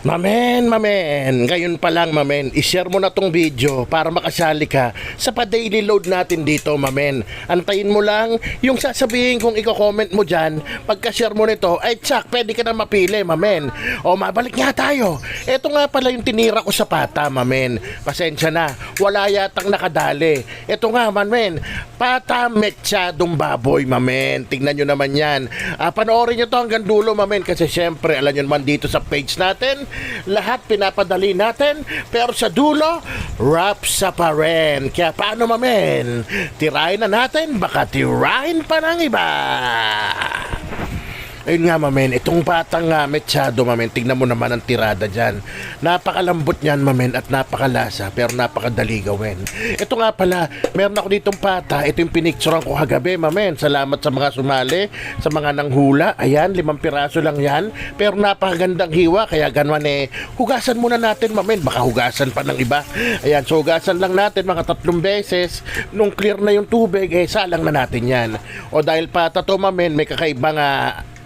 Mamen, ngayon pa lang mamen, ishare mo na tong video para makasali ka sa pa-daily load natin dito mamen. Antayin mo lang yung sasabihin kung i-comment mo dyan, pagka-share mo nito, ay tsak, pwede ka na mapili mamen. O mabalik nga tayo, eto nga pala yung tinira ko sa pata mamen. Pasensya na, wala yatang nakadali. Eto nga mamen, pata metsyadong baboy mamen. Tingnan nyo naman yan. Panoorin nyo to hanggang dulo mamen, kasi syempre alam nyo naman dito sa page natin, lahat pinapadali natin, pero sa dulo rapsa pa rin. Kaya paano mamen, tirahin na natin, baka tirahin pa ng iba. Ayun nga mamen, itong batang mechado mamen, tignan mo naman ang tirada dyan. Napakalambot niyan mamen at napakalasa, pero napakadali gawin. Ito nga pala, meron ako ditong pata, ito yung pinicturean ko kagabi mamen. Salamat sa mga sumali, sa mga nanghula. Ayan, 5 piraso lang yan, pero napakagandang hiwa, kaya ganwan hugasan muna natin mamen, baka hugasan pa ng iba. Ayan, so hugasan lang natin mga 3 beses. Nung clear na yung tubig, salang na natin yan. O dahil pata to mamen, may kakaibang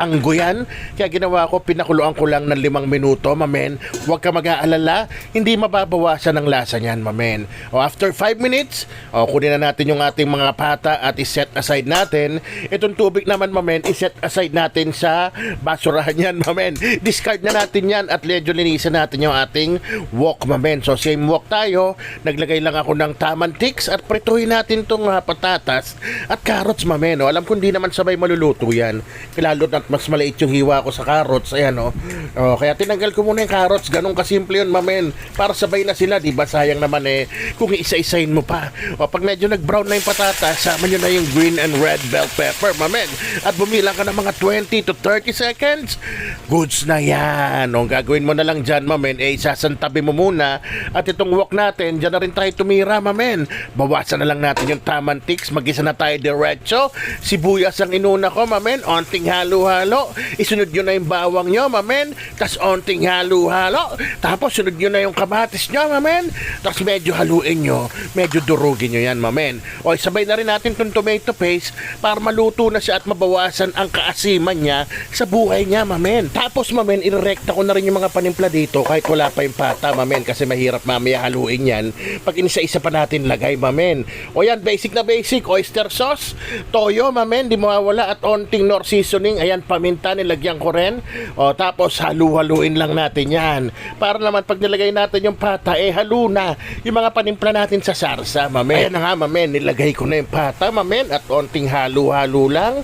anggo yan. Kaya ginawa ko, pinakuluan ko lang ng 5 minuto, mamen. Huwag ka mag-aalala, hindi mababawasan ang lasa niyan, mamen. O after 5 minutes, kunin na natin yung ating mga pata at iset aside natin. Itong tubig naman, mamen, iset aside natin sa basurahan yan, mamen. Discard na natin yan at medyo linisan natin yung ating wok, mamen. So same wok tayo. Naglagay lang ako ng tamantiks at prituhin natin tong patatas at carrots, mamen. Alam ko hindi naman sabay maluluto yan. Lalo na mas maliit yung hiwa ko sa carrots. Ayan kaya tinanggal ko muna yung carrots. Ganun kasimple yun mamen, para sabay na sila, diba? Sayang naman kung isa-isahin mo pa. O pag medyo nag-brown na yung patatas, sama nyo na yung green and red bell pepper mamen, at bumilang ka ng mga 20 to 30 seconds, goods na yan. O gagawin mo na lang dyan mamen, sasantabi mo muna. At itong wok natin, dyan na rin tayo tumira mamen. Bawasan na lang natin yung tamantiks, mag-isa na tayo diretso. Sibuyas ang inuna ko mamen, onting halo-halo. Isunod nyo na yung bawang nyo mamen, tas onting halo-halo, tapos sunod nyo na yung kamatis nyo mamen, tas medyo haluin nyo, medyo durugin nyo yan mamen. O sabay na rin natin itong tomato paste para maluto na siya at mabawasan ang kaasiman niya sa buhay niya mamen. Tapos mamen, irerekta ko na rin yung mga panimpla dito kahit wala pa yung pata mamen, kasi mahirap mamaya haluin yan pag inisa-isa pa natin lagay mamen. O yan, basic na basic, oyster sauce, toyo mamen, di mawawala, at onting nor seasoning. Ayan, paminta, nilagyan ko rin. O tapos halu-haluin lang natin yan, para naman pag nilagay natin yung pata, halu na yung mga panimpla natin sa sarsa mamen. Ayan na nga mamen, nilagay ko na yung pata mamen at onting halu-halu lang.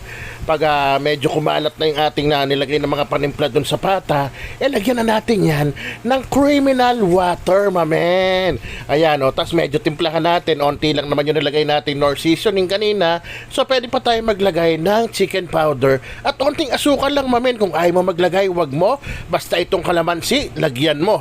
Pag medyo kumalat na yung ating nilagay ng mga panimpla dun sa pata, lagyan na natin yan ng criminal water mamen. Ayan tas medyo timplahan natin, onti lang naman yung nilagay natin nor seasoning kanina, so pwede pa tayo maglagay ng chicken powder at onting asukal lang mamen. Kung ayaw mo maglagay, wag mo, basta itong kalamansi lagyan mo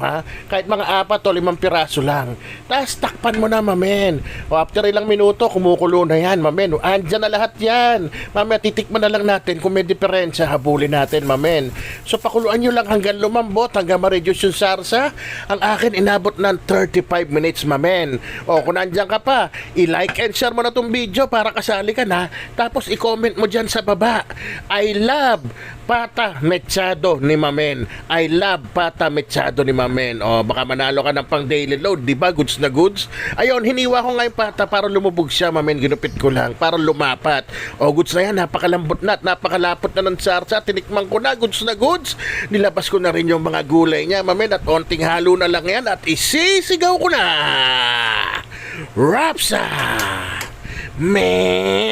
kahit mga 4 o 5 piraso lang, tapos takpan mo na mamen. O after ilang minuto, kumukulo na yan mamen. Andyan na lahat yan mamen, titikman na lang natin kung may diferensya, habulin natin mamen. So pakuluan nyo lang hanggang lumambot, hanggang ma-reduce yung sarsa. Ang akin inabot ng 35 minutes mamen. O kung nandiyan ka pa, i-like and share mo na tong video para kasali ka na, tapos i-comment mo dyan sa baba, I love pata mechado ni mamen, I love pata mechado ni mamen. O baka manalo ka ng pang daily load, diba? Goods na goods. Ayun, hiniwa ko nga yung pata para lumubog siya mamen, ginupit ko lang para lumapat. O goods na yan, napakalambot na at napakalapot na ng sarsa. Tinikman ko na, goods na goods. Nilabas ko na rin yung mga gulay niya mamen, at onting halo na lang yan at isisigaw ko na, rapsa man.